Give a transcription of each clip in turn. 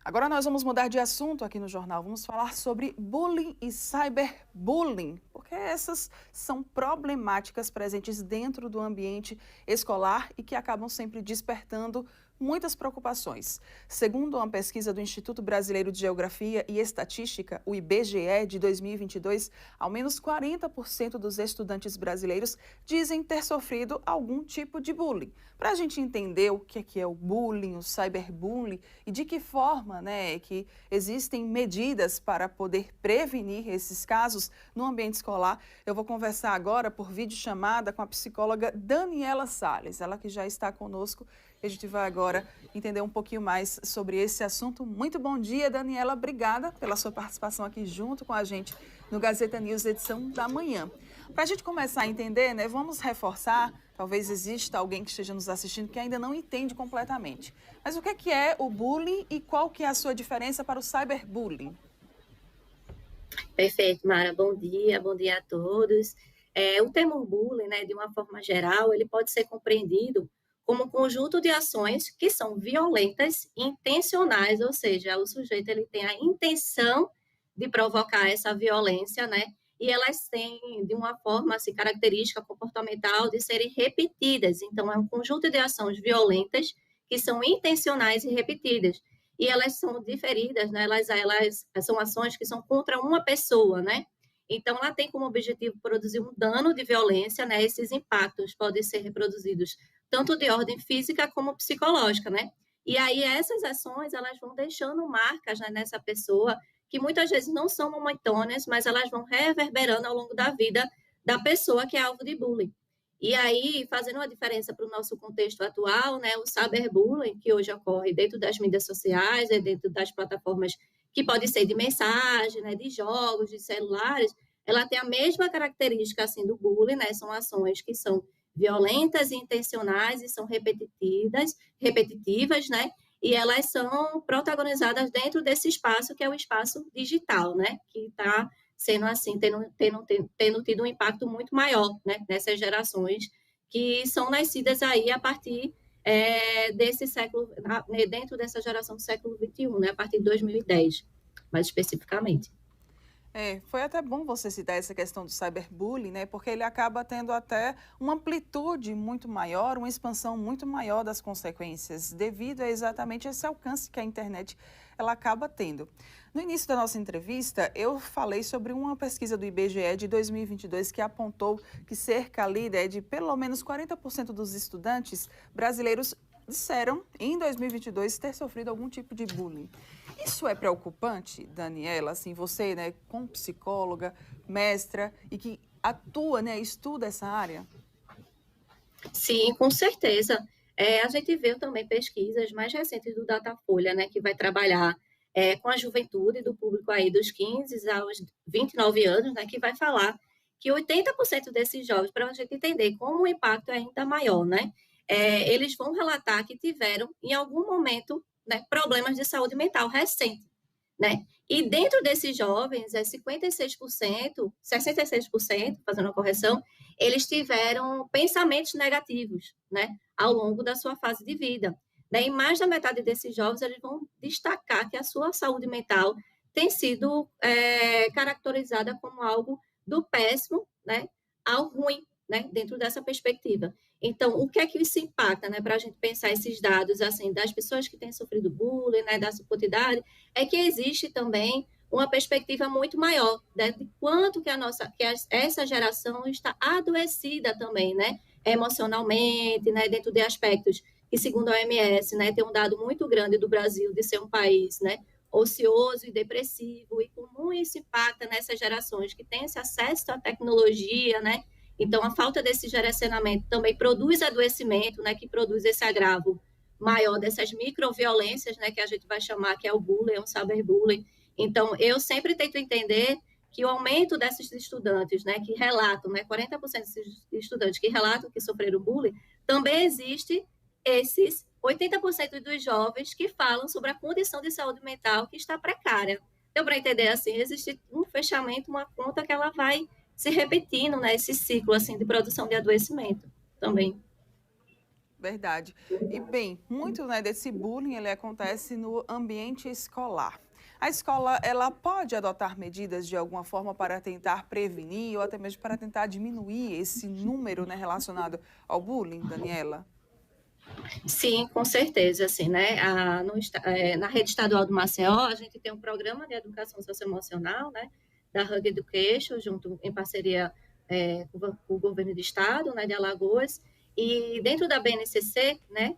Agora nós vamos mudar de assunto aqui no jornal. Vamos falar sobre bullying e cyberbullying, porque essas são problemáticas presentes dentro do ambiente escolar e que acabam sempre despertando muitas preocupações. Segundo uma pesquisa do Instituto Brasileiro de Geografia e Estatística, o IBGE, de 2022, ao menos 40% dos estudantes brasileiros dizem ter sofrido algum tipo de bullying. Para a gente entender o que é o bullying, o cyberbullying e de que forma, que existem medidas para poder prevenir esses casos no ambiente escolar, eu vou conversar agora por videochamada com a psicóloga Daniela Salles, ela que já está conosco. A gente vai agora entender um pouquinho mais sobre esse assunto. Muito bom dia, Daniela. Obrigada pela sua participação aqui junto com a gente no Gazeta News, edição da manhã. Para a gente começar a entender, vamos reforçar, talvez exista alguém que esteja nos assistindo que ainda não entende completamente. Mas o que é o bullying e qual que é a sua diferença para o cyberbullying? Perfeito, Mara. Bom dia a todos. O termo bullying, de uma forma geral, ele pode ser compreendido como um conjunto de ações que são violentas e intencionais, ou seja, o sujeito ele tem a intenção de provocar essa violência, e elas têm, de uma forma assim, característica comportamental de serem repetidas. Então, é um conjunto de ações violentas que são intencionais e repetidas. E elas são diferidas, elas são ações que são contra uma pessoa, Então, ela tem como objetivo produzir um dano de violência, Esses impactos podem ser reproduzidos tanto de ordem física como psicológica, E aí essas ações, elas vão deixando marcas, nessa pessoa, que muitas vezes não são momentâneas, mas elas vão reverberando ao longo da vida da pessoa que é alvo de bullying. E aí, fazendo uma diferença para o nosso contexto atual, o cyberbullying, que hoje ocorre dentro das mídias sociais, dentro das plataformas que pode ser de mensagem, de jogos, de celulares, ela tem a mesma característica assim do bullying, São ações que são violentas e intencionais e são repetitivas, E elas são protagonizadas dentro desse espaço que é o espaço digital, Que está sendo assim, tendo tido um impacto muito maior, nessas gerações que são nascidas aí a partir desse século, dentro dessa geração do século XXI, a partir de 2010, mais especificamente. Foi até bom você citar essa questão do cyberbullying, porque ele acaba tendo até uma amplitude muito maior, uma expansão muito maior das consequências, devido a exatamente esse alcance que a internet ela acaba tendo. No início da nossa entrevista, eu falei sobre uma pesquisa do IBGE de 2022 que apontou que cerca ali, de pelo menos 40% dos estudantes brasileiros disseram, em 2022, ter sofrido algum tipo de bullying. Isso é preocupante, Daniela? Assim, você, como psicóloga, mestra e que atua, estuda essa área? Sim, com certeza. A gente vê também pesquisas mais recentes do Datafolha, que vai trabalhar com a juventude do público aí dos 15 aos 29 anos, que vai falar que 80% desses jovens, para a gente entender como o impacto é ainda maior, eles vão relatar que tiveram, em algum momento, problemas de saúde mental recente, E dentro desses jovens, 56%, 66%, fazendo uma correção, eles tiveram pensamentos negativos, ao longo da sua fase de vida. E mais da metade desses jovens, eles vão destacar que a sua saúde mental tem sido caracterizada como algo do péssimo, ao ruim, dentro dessa perspectiva. Então, o que é que isso impacta, para a gente pensar esses dados, assim, das pessoas que têm sofrido bullying, da sua quantidade, é que existe também uma perspectiva muito maior, de quanto que essa geração está adoecida também, emocionalmente, dentro de aspectos que, segundo a OMS, tem um dado muito grande do Brasil de ser um país, ocioso e depressivo, e como isso impacta nessas gerações que têm esse acesso à tecnologia, Então, a falta desse direcionamento também produz adoecimento, que produz esse agravo maior dessas microviolências, que a gente vai chamar, que é o bullying, o cyberbullying. Então, eu sempre tento entender que o aumento desses estudantes, que relatam, 40% desses estudantes que relatam que sofreram bullying, também existe esses 80% dos jovens que falam sobre a condição de saúde mental que está precária. Então, para entender assim, existe um fechamento, uma conta que ela vai se repetindo, esse ciclo assim de produção de adoecimento também. Verdade. E bem, muito, né, desse bullying ele acontece no ambiente escolar. A escola ela pode adotar medidas de alguma forma para tentar prevenir ou até mesmo para tentar diminuir esse número, né, relacionado ao bullying, Daniela? Sim, com certeza, assim, né, na rede estadual do Maceió, a gente tem um programa de educação socioemocional, né, da Hug Education, junto em parceria com o governo do estado, né, de Alagoas, e dentro da BNCC, né,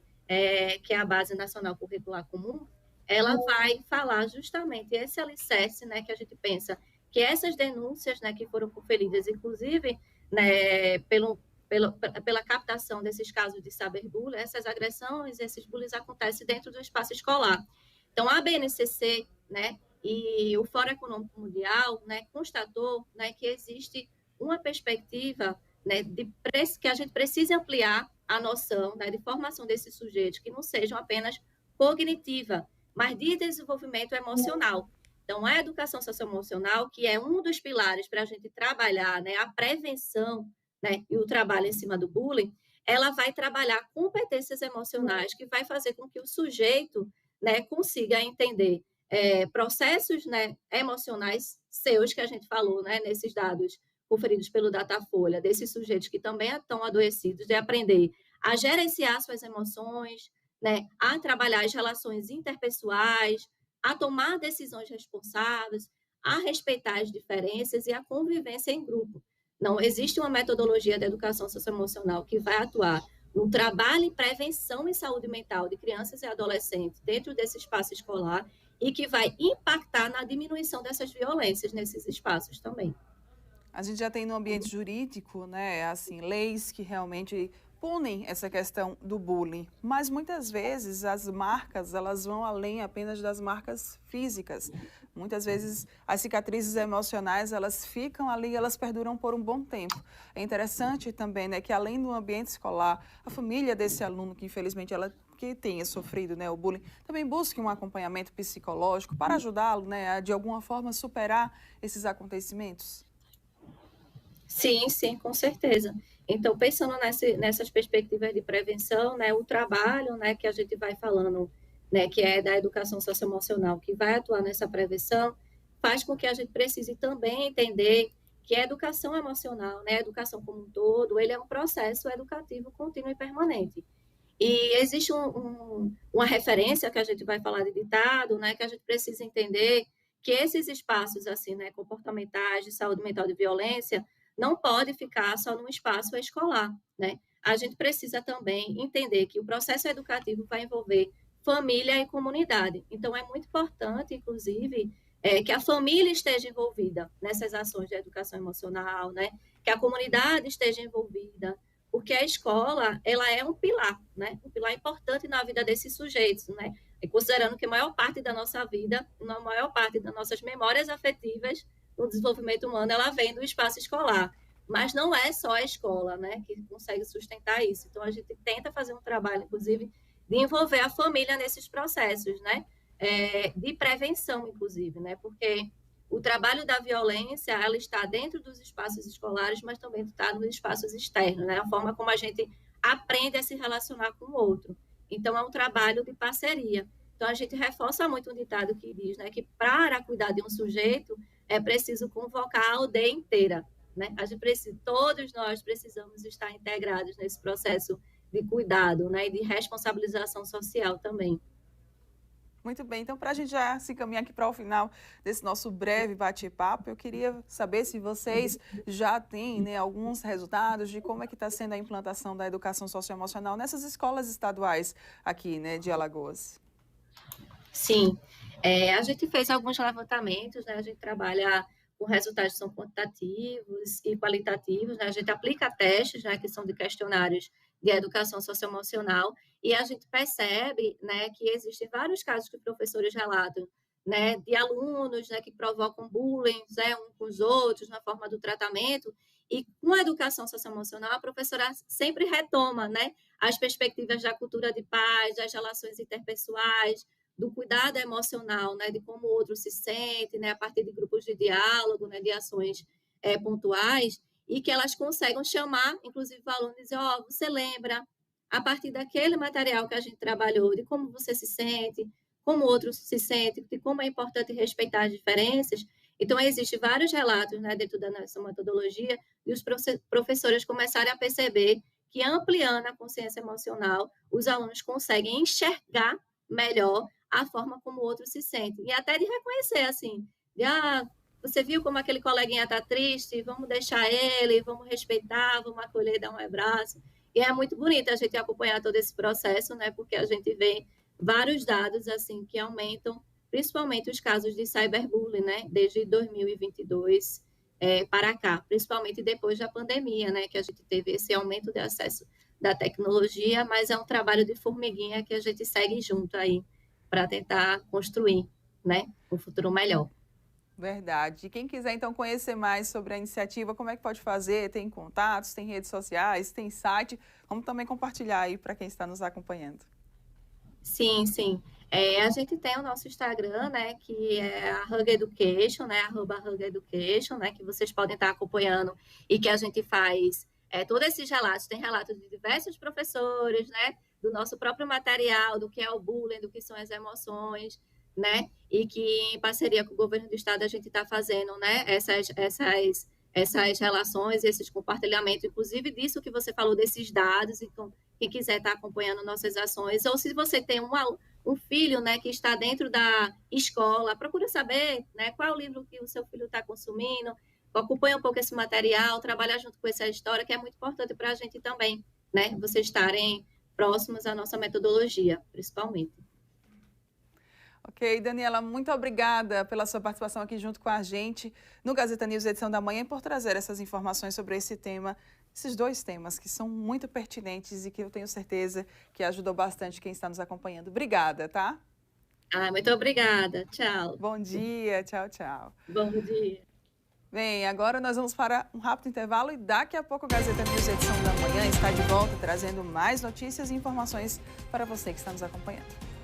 que é a Base Nacional Curricular Comum, ela vai falar justamente esse alicerce, né, que a gente pensa que essas denúncias, né, que foram conferidas, inclusive, né, pela captação desses casos de cyberbullying, essas agressões, esses bullies acontecem dentro do espaço escolar. Então, a BNCC, né, e o Fórum Econômico Mundial, né, constatou, né, que existe uma perspectiva, né, que a gente precisa ampliar a noção, né, de formação desses sujeitos que não sejam apenas cognitiva, mas de desenvolvimento emocional. Então, a educação socioemocional, que é um dos pilares para a gente trabalhar, né, a prevenção, né, e o trabalho em cima do bullying, ela vai trabalhar competências emocionais que vai fazer com que o sujeito, né, consiga entender processos, né, emocionais seus que a gente falou, né, nesses dados conferidos pelo Datafolha, desses sujeitos que também estão adoecidos, de aprender a gerenciar suas emoções, né, a trabalhar as relações interpessoais, a tomar decisões responsáveis, a respeitar as diferenças e a convivência em grupo. Não existe uma metodologia da educação socioemocional que vai atuar no trabalho em prevenção em saúde mental de crianças e adolescentes dentro desse espaço escolar e que vai impactar na diminuição dessas violências nesses espaços também. A gente já tem no ambiente jurídico, né, assim, leis que realmente punem essa questão do bullying, mas muitas vezes as marcas, elas vão além apenas das marcas físicas. Muitas vezes as cicatrizes emocionais, elas ficam ali, elas perduram por um bom tempo. É interessante também, né, que além do ambiente escolar, a família desse aluno que infelizmente ela que tenha sofrido, né, o bullying, também busque um acompanhamento psicológico para ajudá-lo, né, a de alguma forma superar esses acontecimentos. Sim, sim, com certeza. Então, pensando nessas perspectivas de prevenção, né, o trabalho, né, que a gente vai falando, né, que é da educação socioemocional, que vai atuar nessa prevenção, faz com que a gente precise também entender que a educação emocional, né, a educação como um todo, ele é um processo educativo contínuo e permanente. E existe uma referência que a gente vai falar de ditado, né, que a gente precisa entender que esses espaços assim, né, comportamentais de saúde mental de violência não pode ficar só num espaço escolar, né? A gente precisa também entender que o processo educativo vai envolver família e comunidade. Então é muito importante, inclusive, que a família esteja envolvida nessas ações de educação emocional, né? Que a comunidade esteja envolvida, porque a escola ela é um pilar, né? Um pilar importante na vida desses sujeitos, né? E considerando que a maior parte da nossa vida, a maior parte das nossas memórias afetivas no desenvolvimento humano, ela vem do espaço escolar. Mas não é só a escola, né, que consegue sustentar isso. Então a gente tenta fazer um trabalho, inclusive, de envolver a família nesses processos, né? De prevenção, inclusive, né? Porque o trabalho da violência, ela está dentro dos espaços escolares, mas também está nos espaços externos, né? A forma como a gente aprende a se relacionar com o outro. Então, é um trabalho de parceria. Então, a gente reforça muito um ditado que diz, né, que para cuidar de um sujeito é preciso convocar a aldeia inteira, né? A gente precisa, todos nós precisamos estar integrados nesse processo de cuidado, né, e de responsabilização social também. Muito bem, então para a gente já se caminhar aqui para o final desse nosso breve bate-papo, eu queria saber se vocês já têm, né, alguns resultados de como é que está sendo a implantação da educação socioemocional nessas escolas estaduais aqui, né, de Alagoas. Sim, a gente fez alguns levantamentos, né, a gente trabalha com resultados que são quantitativos e qualitativos, né, a gente aplica testes, né, que são de questionários de educação socioemocional, e a gente percebe, né, que existem vários casos que professores relatam, né, de alunos, né, que provocam bullying, né, uns com os outros na forma do tratamento, e com a educação socioemocional, a professora sempre retoma, né, as perspectivas da cultura de paz, das relações interpessoais, do cuidado emocional, né, de como o outro se sente, né, a partir de grupos de diálogo, né, de ações pontuais, e que elas conseguem chamar, inclusive, o aluno e dizer, ó, você lembra, a partir daquele material que a gente trabalhou, de como você se sente, como o outro se sente, de como é importante respeitar as diferenças. Então, existem vários relatos, né, dentro da nossa metodologia, e os professores começarem a perceber que, ampliando a consciência emocional, os alunos conseguem enxergar melhor a forma como o outro se sente. E até de reconhecer, assim, de, você viu como aquele coleguinha está triste? Vamos deixar ele, vamos respeitar, vamos acolher, dar um abraço. E é muito bonito a gente acompanhar todo esse processo, né? Porque a gente vê vários dados assim que aumentam, principalmente os casos de cyberbullying, né? Desde 2022 para cá, principalmente depois da pandemia, né? Que a gente teve esse aumento de acesso da tecnologia, mas é um trabalho de formiguinha que a gente segue junto aí para tentar construir, né? Um futuro melhor. Verdade. E quem quiser, então, conhecer mais sobre a iniciativa, como é que pode fazer? Tem contatos, tem redes sociais, tem site. Vamos também compartilhar aí para quem está nos acompanhando. Sim, sim. A gente tem o nosso Instagram, né, que é a Hug Education, né, @Hug Education, né, que vocês podem estar acompanhando e que a gente faz todos esses relatos. Tem relatos de diversos professores, né, do nosso próprio material, do que é o bullying, do que são as emoções, né, e que em parceria com o governo do estado a gente está fazendo, né, essas relações, esses compartilhamentos, inclusive disso que você falou, desses dados. Então, quem quiser estar acompanhando nossas ações, ou se você tem um filho, né, que está dentro da escola, procura saber, né, qual é o livro que o seu filho está consumindo, acompanha um pouco esse material, trabalhar junto com essa história, que é muito importante para a gente também, né, vocês estarem próximos à nossa metodologia, principalmente. Ok, Daniela, muito obrigada pela sua participação aqui junto com a gente no Gazeta News edição da manhã e por trazer essas informações sobre esse tema, esses dois temas que são muito pertinentes e que eu tenho certeza que ajudou bastante quem está nos acompanhando. Obrigada, tá? Muito obrigada. Tchau. Bom dia, tchau, tchau. Bom dia. Bem, agora nós vamos para um rápido intervalo e daqui a pouco o Gazeta News edição da manhã está de volta trazendo mais notícias e informações para você que está nos acompanhando.